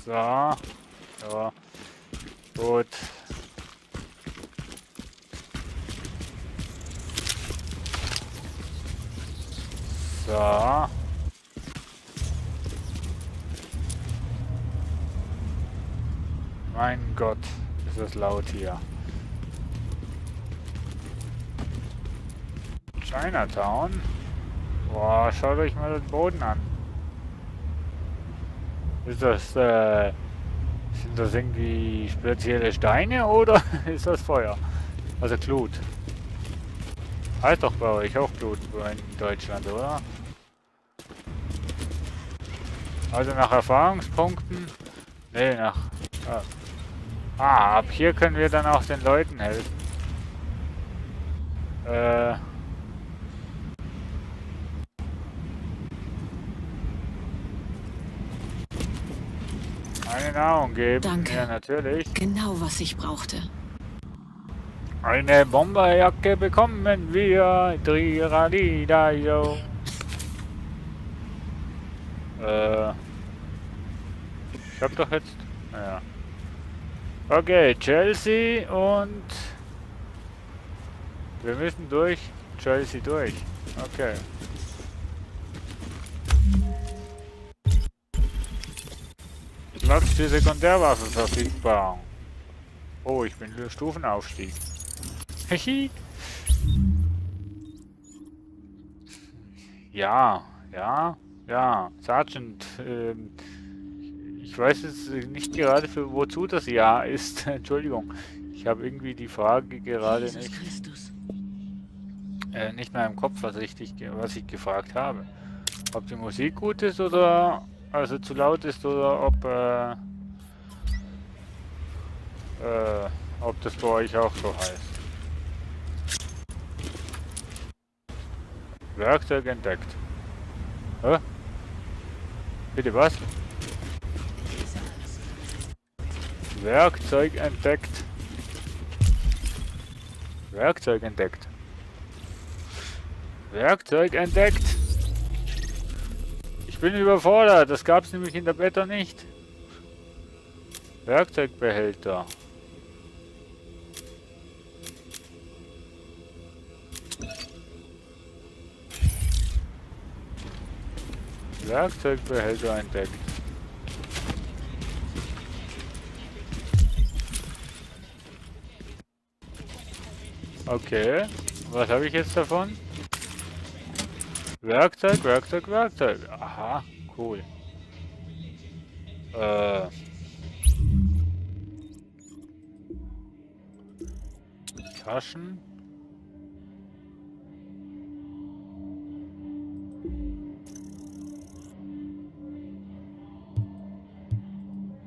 So. So. Gut. So. Mein Gott, ist das laut hier. Chinatown? Boah, schaut euch mal den Boden an. Ist das, sind das irgendwie spezielle Steine oder ist das Feuer? Also Glut. Heißt doch bei euch auch Glut in Deutschland, oder? Also nach Erfahrungspunkten? Nee, nach... ab hier können wir dann auch den Leuten helfen. Eine Nahrung geben. Danke. Ja, natürlich. Genau, was ich brauchte. Eine Bomberjacke bekommen wir. Triradida-yo. Ich hab doch jetzt... Ja. Okay, Chelsea und... Wir müssen durch Chelsea durch. Okay. Platz für Sekundärwaffe verfügbar. Oh, ich bin für Stufenaufstieg. Hehi. Ja, ja, ja. Sergeant, ich weiß jetzt nicht gerade für wozu das Ja ist. Entschuldigung. Ich habe irgendwie die Frage gerade nicht mehr im Kopf, was ich gefragt habe. Ob die Musik gut ist oder also zu laut ist oder ob das bei euch auch so heißt. Werkzeug entdeckt. Hä? Bitte was? Werkzeug entdeckt. Werkzeug entdeckt. Werkzeug entdeckt. Ich bin überfordert. Das gab es nämlich in der Beta nicht. Werkzeugbehälter. Werkzeugbehälter entdeckt. Okay. Was habe ich jetzt davon? Werkzeug, Werkzeug, Werkzeug. Aha, cool. Taschen.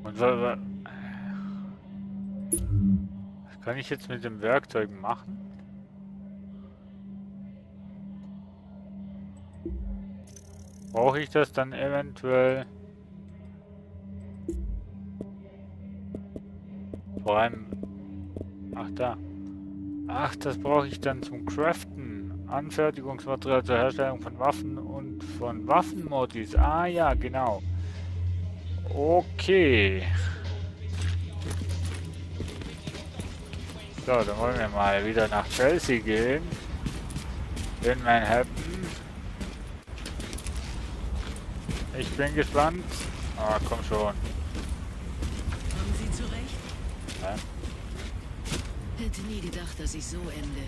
Und was kann ich jetzt mit dem Werkzeug machen? Brauche ich das dann eventuell? Vor allem... Ach, da. Ach, das brauche ich dann zum Craften. Anfertigungsmaterial zur Herstellung von Waffen und von Waffenmodis. Ah ja, genau. Okay. So, dann wollen wir mal wieder nach Chelsea gehen. In Manhattan. Ich bin gespannt. Ah, komm schon. Kommen Sie zurecht? Ja. Hätte nie gedacht, dass ich so ende.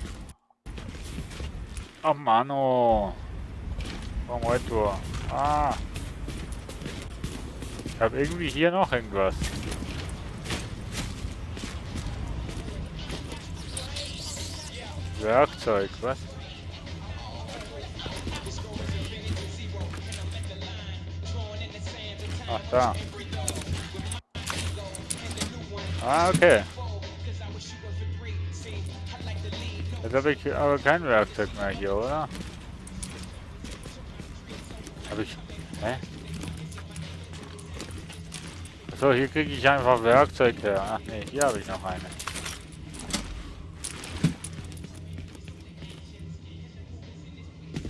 Ach, Mano. Komm, Retour. Ah. Ich habe irgendwie hier noch irgendwas. Werkzeug, was? Ach, da. Ah, okay. Jetzt habe ich aber kein Werkzeug mehr hier, oder? Habe ich... Hä? So, hier kriege ich einfach Werkzeug her. Ach nee, hier habe ich noch eine.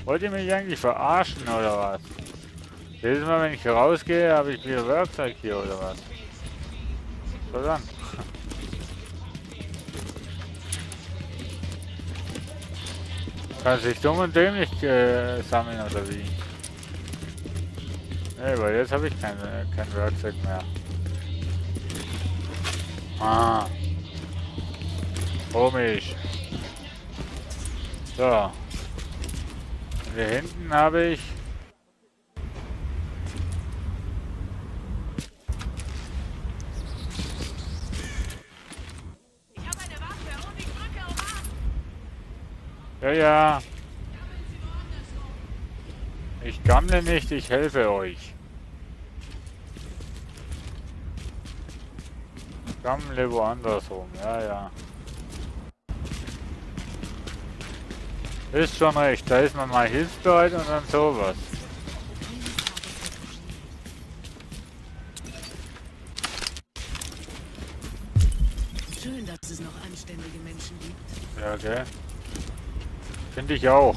Wollt ihr mich eigentlich verarschen oder was? Jedes Mal, wenn ich rausgehe, habe ich wieder Werkzeug hier oder was? So dann. Kann sich dumm und dämlich sammeln oder wie? Nee, weil jetzt habe ich kein Werkzeug mehr. Ah. Komisch. So. Hier hinten habe ich... Ich habe eine Waffe und ich drücke auf A. Ja, ja. Ich gammle nicht, ich helfe euch. Gammle woanders rum, ja, ja. Ist schon recht, da ist man mal hilfsbereit und dann sowas. Schön, dass es noch anständige Menschen gibt. Ja, gell? Finde ich auch.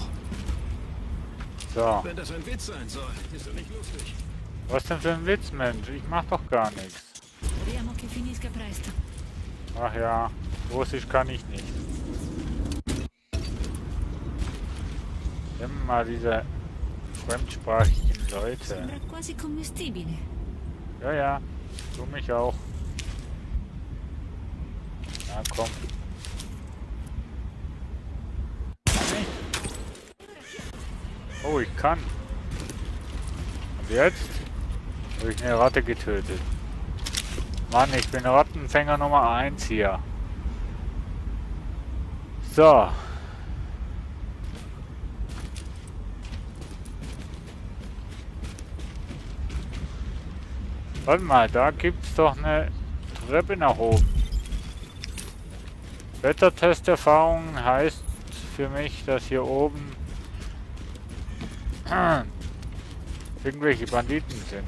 So. Wenn das ein Witz sein soll, ist er nicht lustig. Was denn für ein Witz, Mensch? Ich mach doch gar nichts. Vediamo che finisca presto. Ach ja, Russisch kann ich nicht. Immer mal diese fremdsprachigen Leute. Sembra quasi commestibile. Ja, ja, du mich auch. Na komm. Oh, ich kann. Und jetzt habe ich eine Ratte getötet. Mann, ich bin Rattenfänger Nummer 1 hier. So. Warte mal, da gibt's doch eine Treppe nach oben. Wettertesterfahrung heißt für mich, dass hier oben irgendwelche Banditen sind.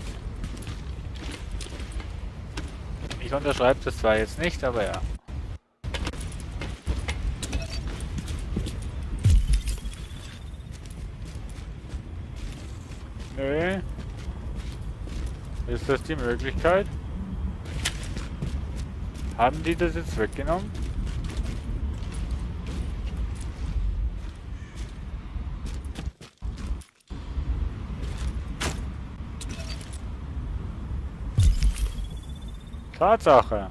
Ich unterschreibe das zwar jetzt nicht, aber ja. Nö. Ist das die Möglichkeit? Haben die das jetzt weggenommen? Tatsache.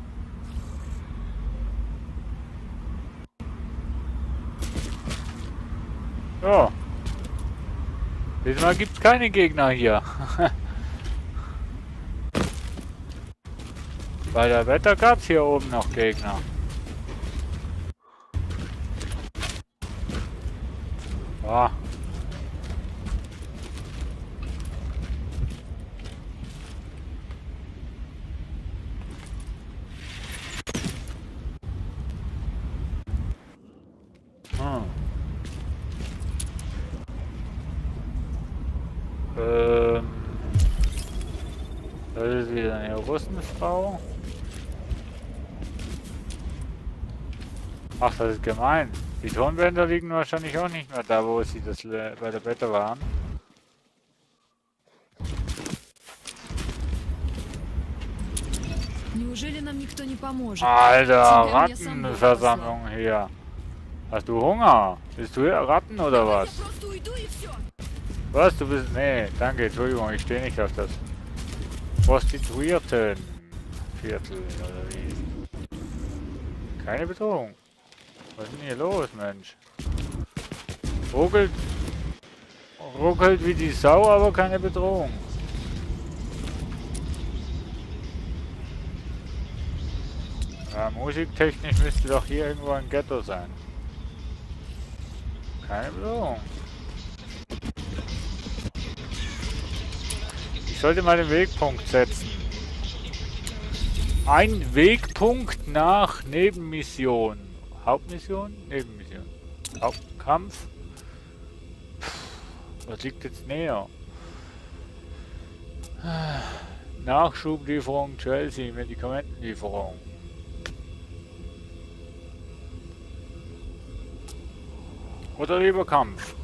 So. Diesmal gibt es keine Gegner hier. Bei der Wetter gab es hier oben noch Gegner. Ah. Das ist wieder eine Russenfrau. Ach, das ist gemein. Die Tonbänder liegen wahrscheinlich auch nicht mehr da, wo sie das bei der Bette waren. Неужели нам никто не поможет? Alter, Тебя мне сам Бог Rattenversammlung hier. Hast du Hunger? Bist du Ratten oder послал. was? Я просто уйду и все. Was? Du bist... Nee, danke, Entschuldigung, ich stehe nicht auf das. Prostituiertenviertel oder wie? Keine Bedrohung. Was ist denn hier los, Mensch? Ruckelt wie die Sau, aber keine Bedrohung. Ja, musiktechnisch müsste doch hier irgendwo ein Ghetto sein. Keine Bedrohung. Ich sollte mal den Wegpunkt setzen. Ein Wegpunkt nach Nebenmission. Hauptmission? Nebenmission. Hauptkampf? Was liegt jetzt näher? Nachschublieferung Chelsea, Medikamentenlieferung. Oder lieber Kampf?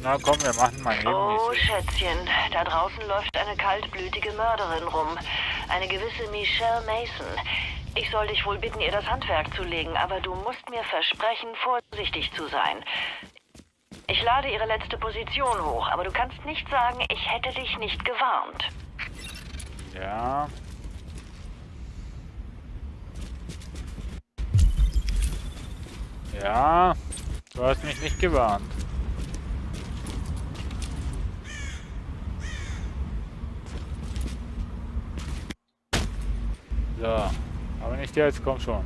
Na komm, wir machen mal Oh, Nebenmission. Schätzchen, da draußen läuft eine kaltblütige Mörderin rum. Eine gewisse Michelle Mason. Ich soll dich wohl bitten, ihr das Handwerk zu legen, aber du musst mir versprechen, vorsichtig zu sein. Ich lade ihre letzte Position hoch, aber du kannst nicht sagen, ich hätte dich nicht gewarnt. Ja. Ja, du hast mich nicht gewarnt. So, aber nicht jetzt, komm schon.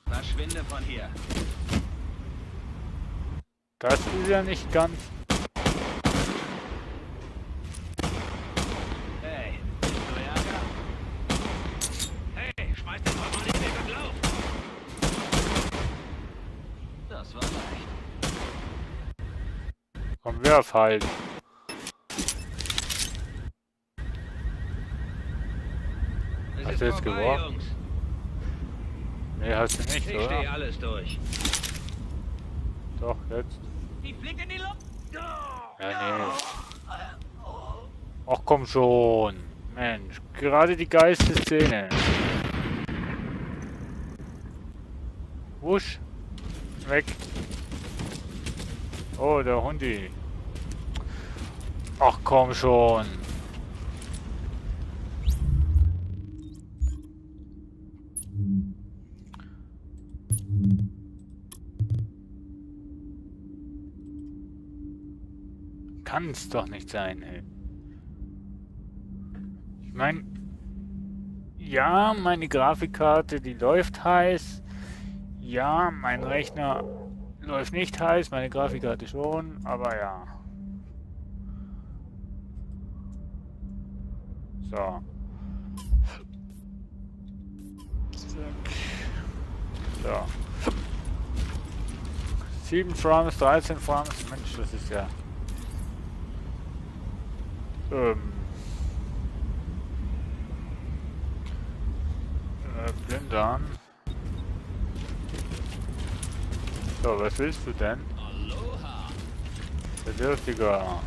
Verschwinde von hier. Das ist ja nicht ganz... Hey, bist du Ärger? Hey, schmeiß den Kopf mal nicht weg und lauf! Das war leicht. Komm, wirf halt. Es Hast ist du jetzt vorbei, geworfen? Jungs. Nee, hast du nicht, Ich oder? stehe alles durch. Doch, jetzt. Die fliegt in die Luft! Ja, nee. Ach komm schon. Mensch, gerade die geilste Szene. Wusch. Weg. Oh, der Hundi. Ach komm schon. Kann's doch nicht sein, ey. Ich meine, ja, meine Grafikkarte, die läuft heiß. Ja, mein Rechner läuft nicht heiß, meine Grafikkarte schon, aber ja. So. So. 7 Frames, 13 Frames, Mensch, das ist ja... Blindern. So, was willst du denn? Aloha! Bedürftiger.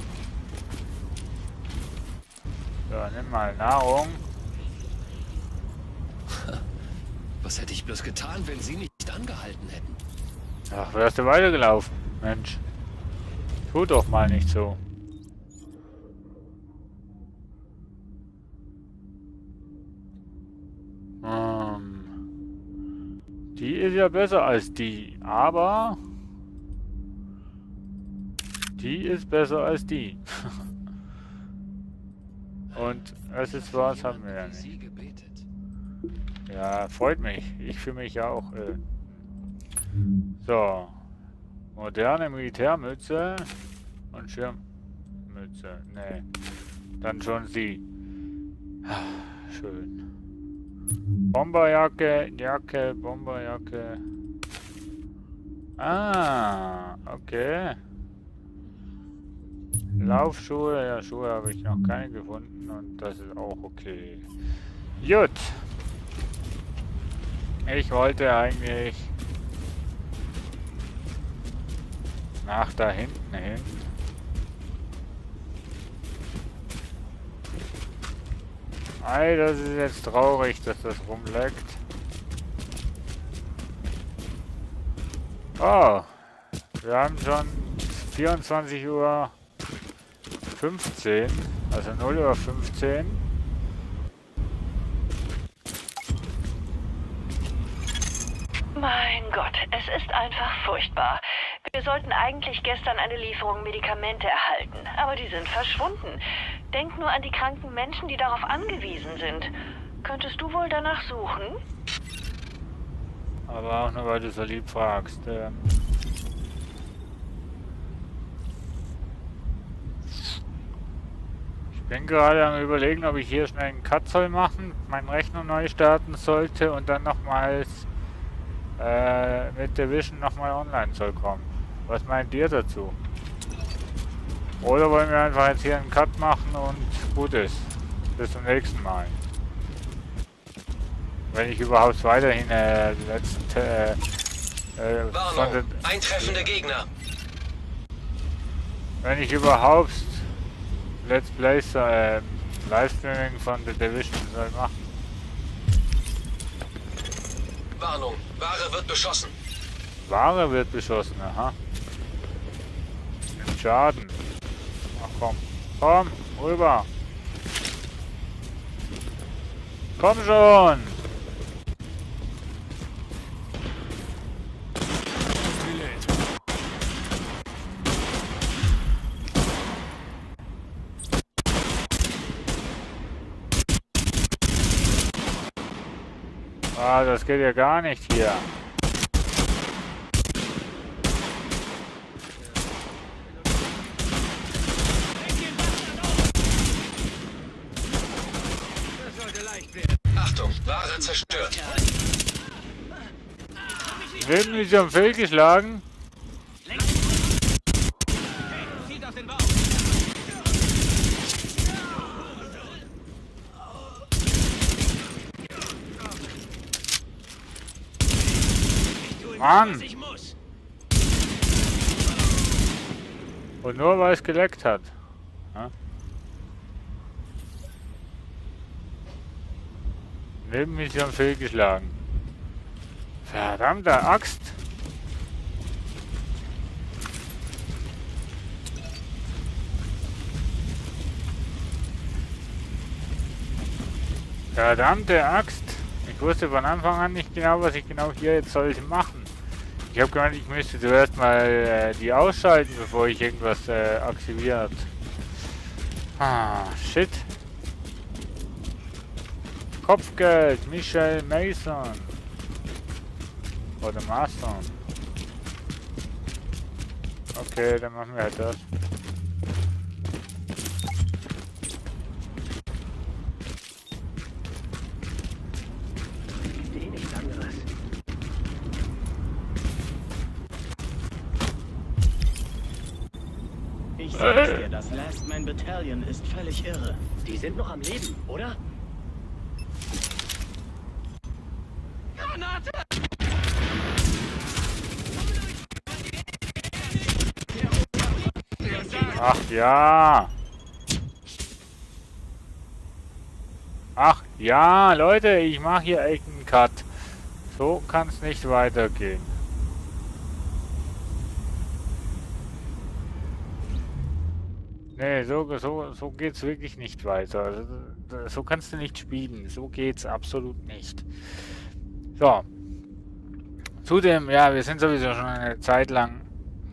So, nimm mal Nahrung. Was hätte ich bloß getan, wenn Sie nicht angehalten hätten? Ach, wärst du weitergelaufen? Mensch. Tu doch mal nicht so. Die ist ja besser als die, aber die ist besser als die. Und Accessoires haben wir ja nicht. Sie gebetet. Ja, freut mich. Ich fühle mich ja auch. So. Moderne Militärmütze und Schirmmütze. Nee. Dann schon sie. Schön. Bomberjacke, Jacke, Bomberjacke. Ah, okay. Laufschuhe, ja, Schuhe habe ich noch keine gefunden und das ist auch okay. Gut. Ich wollte eigentlich nach da hinten hin. Ei, das ist jetzt traurig, dass das rumleckt. Oh, wir haben schon 24:15 Uhr, also 0:15 Uhr. Mein Gott, es ist einfach furchtbar. Wir sollten eigentlich gestern eine Lieferung Medikamente erhalten, aber die sind verschwunden. Denk nur an die kranken Menschen, die darauf angewiesen sind. Könntest du wohl danach suchen? Aber auch nur, weil du so lieb fragst. Ich bin gerade am Überlegen, ob ich hier schnell einen Cut soll machen, meinen Rechner neu starten sollte und dann nochmals mit der Vision nochmal online soll kommen. Was meint ihr dazu? Oder wollen wir einfach jetzt hier einen Cut machen und gut ist? Bis zum nächsten Mal. Wenn ich überhaupt weiterhin Warnung, eintreffende Gegner. wenn ich überhaupt Let's Plays Livestreaming von The Division soll machen. Warnung, Ware wird beschossen. Ware wird beschossen, aha. Nimmt Schaden. Ach komm. Komm, rüber. Komm schon! Ah, das geht ja gar nicht hier. Achtung, Ware zerstört. Nebenmission fehlgeschlagen. Zieht aus den Bauch. Mann! Ich muss. Und nur weil es geleckt hat. Ja? Nebenmission fehlgeschlagen. Verdammte Axt! Verdammte Axt! Ich wusste von Anfang an nicht genau, was ich genau hier jetzt sollte machen. Ich habe gemeint, ich müsste zuerst mal die ausschalten, bevor ich irgendwas aktiviert. Ah, shit. Kopfgeld, Michelle Mason. Oder Mason. Okay, dann machen wir halt das. Ich sag's dir, das Last Man Battalion ist völlig irre. Die sind noch am Leben, oder? Granate! Ach ja! Ach ja, Leute, ich mache hier echt einen Cut. So kann es nicht weitergehen. Nee, so geht's wirklich nicht weiter. Also, so kannst du nicht spielen. So geht's absolut nicht. So. Zudem, ja, wir sind sowieso schon eine Zeit lang.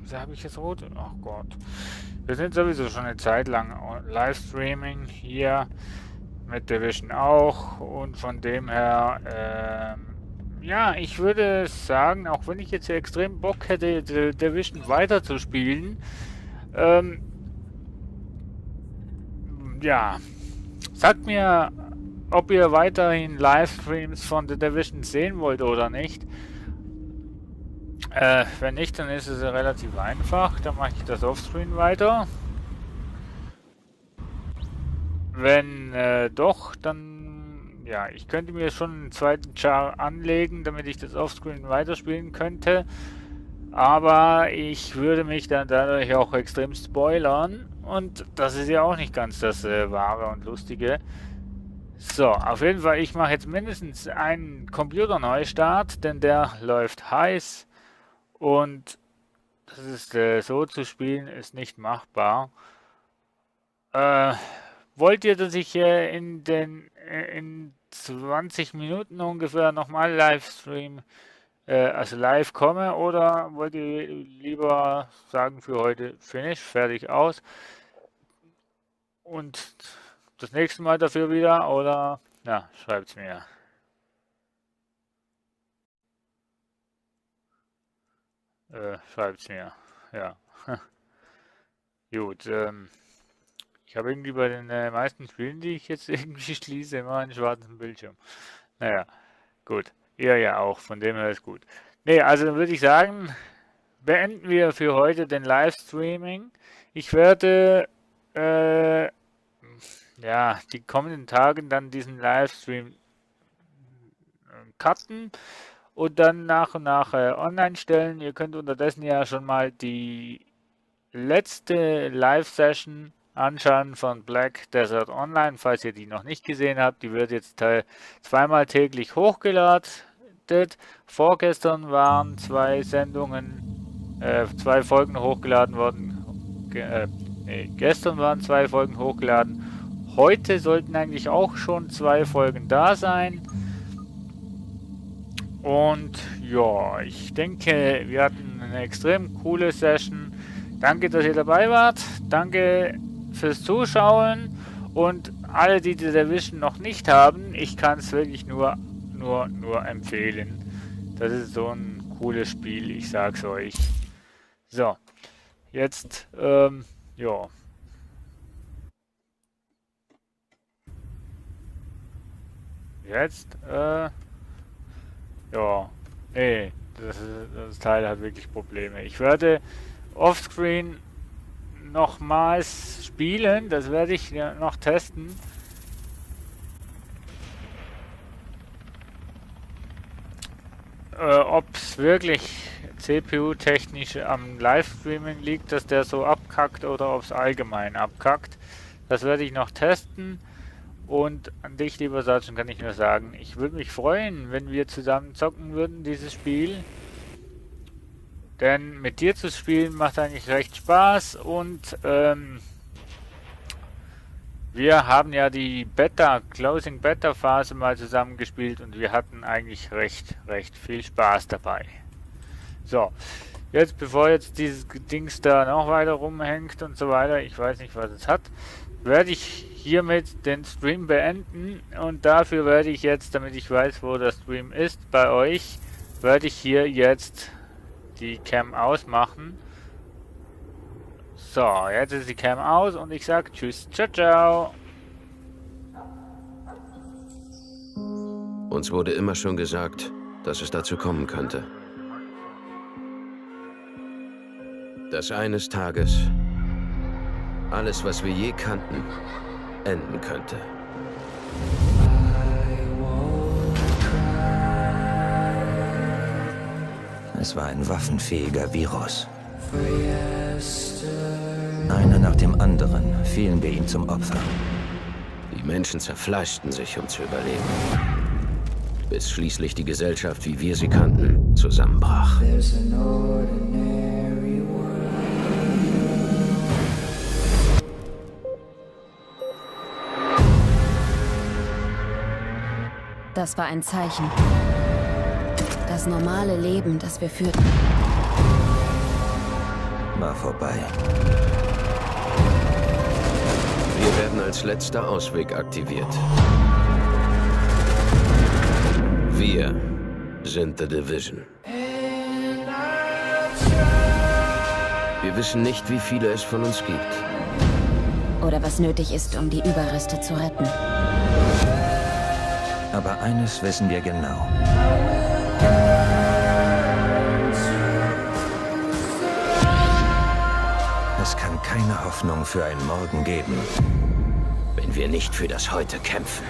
Wieso habe ich jetzt rot? Ach Gott. Wir sind sowieso schon eine Zeit lang Livestreaming hier. Mit Division auch. Und von dem her, ja, ich würde sagen, auch wenn ich jetzt hier extrem Bock hätte, Division weiterzuspielen, ja, sagt mir, ob ihr weiterhin Livestreams von The Division sehen wollt oder nicht. Wenn nicht, dann ist es ja relativ einfach. Dann mache ich das Offscreen weiter. Wenn doch, dann ja, ich könnte mir schon einen zweiten Char anlegen, damit ich das Offscreen weiterspielen könnte. Aber ich würde mich dann dadurch auch extrem spoilern. Und das ist ja auch nicht ganz das Wahre und Lustige. So, auf jeden Fall, ich mache jetzt mindestens einen Computerneustart, denn der läuft heiß. Und das ist so zu spielen, ist nicht machbar. Wollt ihr, dass ich in 20 Minuten ungefähr nochmal Livestream, also live komme, oder wollt ihr lieber sagen für heute finish, fertig aus und das nächste Mal dafür wieder, oder ja, schreibt's mir. Schreibt's mir, ja. Gut, ich habe irgendwie bei den meisten Spielen, die ich jetzt irgendwie schließe, immer einen schwarzen Bildschirm. Naja, gut. Ihr ja auch, von dem her ist gut. Nee, also dann würde ich sagen, beenden wir für heute den Livestreaming. Ich werde ja, die kommenden Tage dann diesen Livestream cutten und dann nach und nach online stellen. Ihr könnt unterdessen ja schon mal die letzte Live-Session anschauen von Black Desert Online, falls ihr die noch nicht gesehen habt. Die wird jetzt zweimal täglich hochgeladen. Vorgestern waren zwei Folgen hochgeladen worden. Gestern waren 2 Folgen hochgeladen. Heute sollten eigentlich auch schon 2 Folgen da sein. Und ja, ich denke, wir hatten eine extrem coole Session. Danke, dass ihr dabei wart. Danke fürs Zuschauen. Und alle, die The Division noch nicht haben, ich kann es wirklich nur empfehlen. Das ist so ein cooles Spiel, ich sag's euch. So, jetzt, ja. Jetzt, ja, nee, das Teil hat wirklich Probleme. Ich werde offscreen nochmals spielen, das werde ich noch testen. Ob es wirklich CPU-technisch am Livestreaming liegt, dass der so abkackt oder ob es allgemein abkackt. Das werde ich noch testen. Und an dich, lieber Sergeant, kann ich nur sagen, ich würde mich freuen, wenn wir zusammen zocken würden, dieses Spiel. Denn mit dir zu spielen macht eigentlich recht Spaß und wir haben ja die Closing Beta Phase mal zusammen gespielt und wir hatten eigentlich recht viel Spaß dabei. So, jetzt bevor jetzt dieses Dings da noch weiter rumhängt und so weiter, ich weiß nicht, was es hat, werde ich hiermit den Stream beenden und dafür werde ich jetzt, damit ich weiß, wo der Stream ist bei euch, werde ich hier jetzt die Cam ausmachen. So, jetzt ist die Cam aus und ich sage tschüss, ciao, ciao. Uns wurde immer schon gesagt, dass es dazu kommen könnte. Dass eines Tages alles, was wir je kannten, enden könnte. Es war ein waffenfähiger Virus. Einer nach dem anderen fielen wir ihm zum Opfer. Die Menschen zerfleischten sich, um zu überleben. Bis schließlich die Gesellschaft, wie wir sie kannten, zusammenbrach. Das war ein Zeichen. Das normale Leben, das wir führten, war vorbei. Wir werden als letzter Ausweg aktiviert. Wir sind The Division. Wir wissen nicht, wie viele es von uns gibt. oder was nötig ist, um die Überreste zu retten. Aber eines wissen wir genau. Es kann keine Hoffnung für einen Morgen geben, wenn wir nicht für das Heute kämpfen.